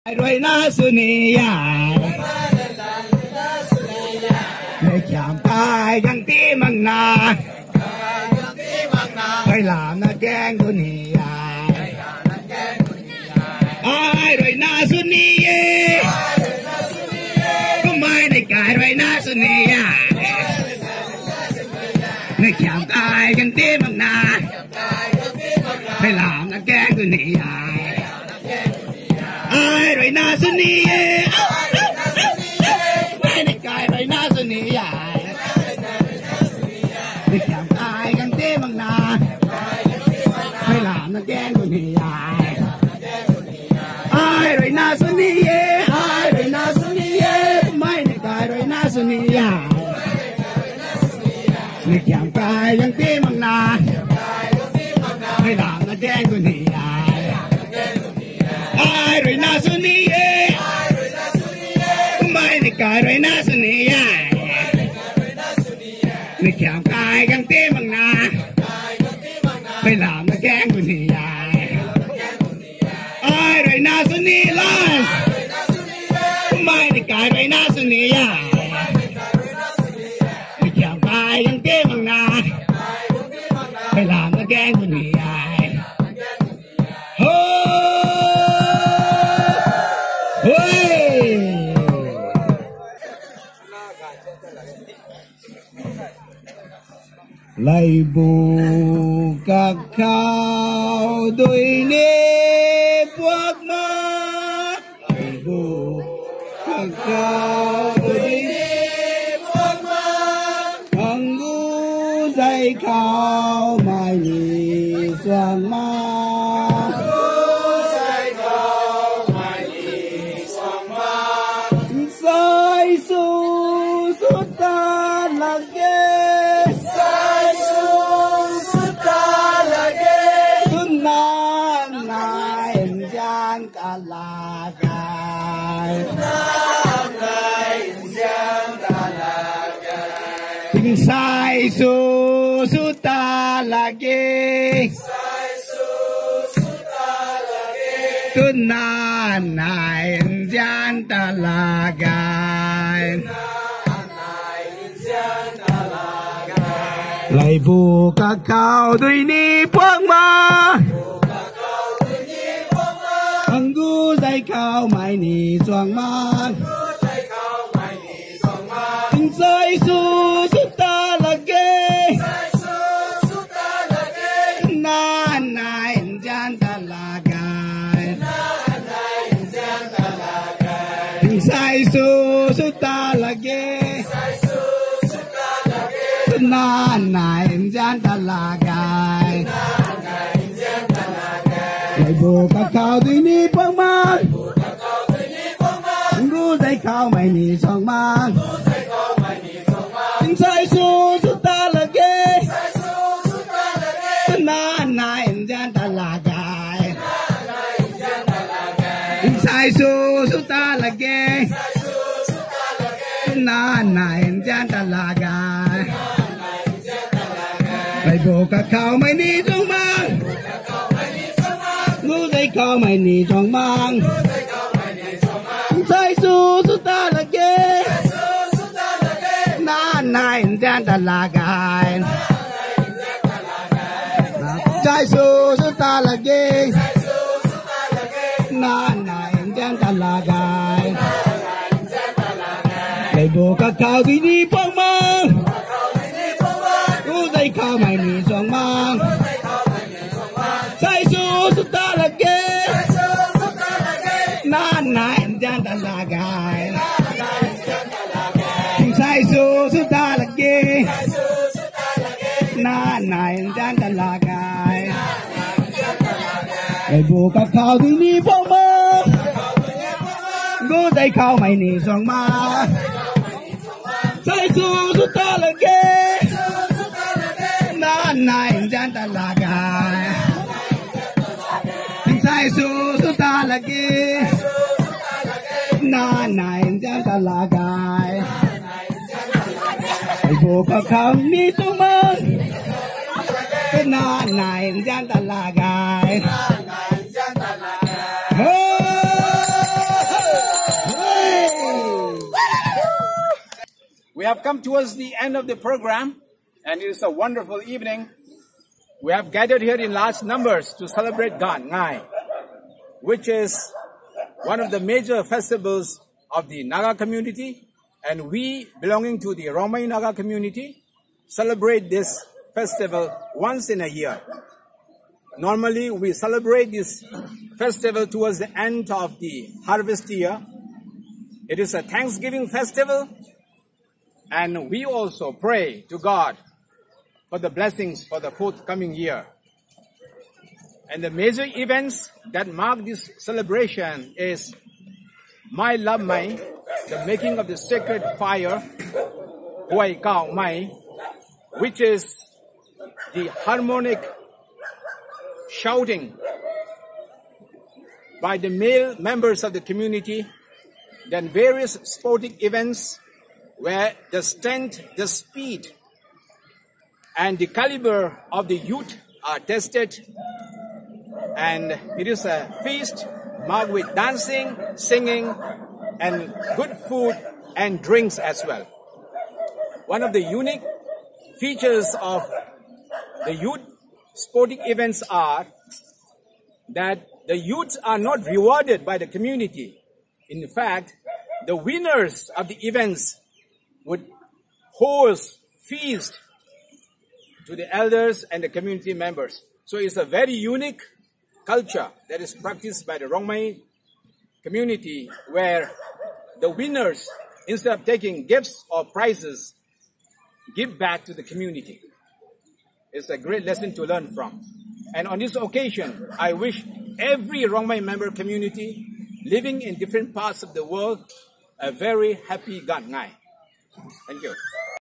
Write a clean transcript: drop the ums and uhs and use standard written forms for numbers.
rồi na suni ya để chạm tay găng tí măng na phải làm nó ghen của nì ya ai rồi na suni ye có mai này cài rồi na suni ya để chạm tay găng tí măng na phải làm nó ghen của nì ya ai rồi na suni ye mai này cài rồi na suni ya để chạm tay găng tí măng na phải làm nó ghen của nì ya ai rồi na suni ye ai rồi na suni ye mai này cài rồi na suni ya để chạm tay găng tí măng na phải làm nó ghen của nì ya ai rồi na suni ye mai này cài rồi na suni ya để chạm tay găng tí măng na phải làm nó ghen của nì ya ai rồi na suni lan mai này cài rồi na suni ya để chạm tay găng tí măng na phải làm nó ghen của nì ya lấy bù các khao đôi nếp buộc mà lấy bù các khao đôi nếp buộc mà thằng ngu dây khao mai nhì xoàng ma sai su sút ta là ghê sai su sút ta là ghê tuân nam nai giang ta là gai nam nai giang ta là gai tình sai su sút ta là ghê sai su sút ta là ghê tuân nam nai giang ta là gai lấy bù các khao đôi ni buông mà thằng ngu dây khao mai ni xoàng ma tình say su sút ta là ghê na nai giang ta là gai tình say su sút ta là ghê na nai giang ta là gai lấy bù các khao tuy ni buông mang ngu dây khao mày ni xoàng mang tình say su sút ta là ghê na nai giang ta là gai tình say su sút ta là ghê na nai giang ta là gai lấy bù các khao mày ni xoàng mang ngu dây khao mày ni xoàng mang say su sút ta là ghê na nai giang ta là gai say su sút ta là ghê na nai giang ta là gai lấy bù các khao tuy ni buông mang ngu dây khao mày ni xoàng mang say su sút ta là ghê na nai giang ta là gai say su sút ta là ghê na nai giang ta là gai lấy bù các khao tuy ni buông mang ngu dây khao mày ni xoàng mang say su sút ta là ghê na nai giang ta là gai say su sút ta là ghê na nai giang ta là gai lấy bù các khao ni xoàng mang na nai giang ta là gai have come towards the end of the program, and it is a wonderful evening. We have gathered here in large numbers to celebrate Gaanh Ngai, which is one of the major festivals of the Naga community, and we, belonging to the Rongmei Naga community, celebrate this festival once in a year. Normally, we celebrate this festival towards the end of the harvest year. It is a Thanksgiving festival, and we also pray to God for the blessings for the forthcoming year. And the major events that mark this celebration is Liangmei, the making of the sacred fire, Gaanh, which is the harmonic shouting by the male members of the community. Then various sporting events where the strength, the speed, and the caliber of the youth are tested. And it is a feast marked with dancing, singing, and good food and drinks as well. One of the unique features of the youth sporting events are that the youths are not rewarded by the community. In fact, the winners of the events would host feast to the elders and the community members. So it's a very unique culture that is practiced by the Rongmei community, where the winners, instead of taking gifts or prizes, give back to the community. It's a great lesson to learn from. And on this occasion, I wish every Rongmei member community living in different parts of the world a very happy Gaanh Ngai. Thank you.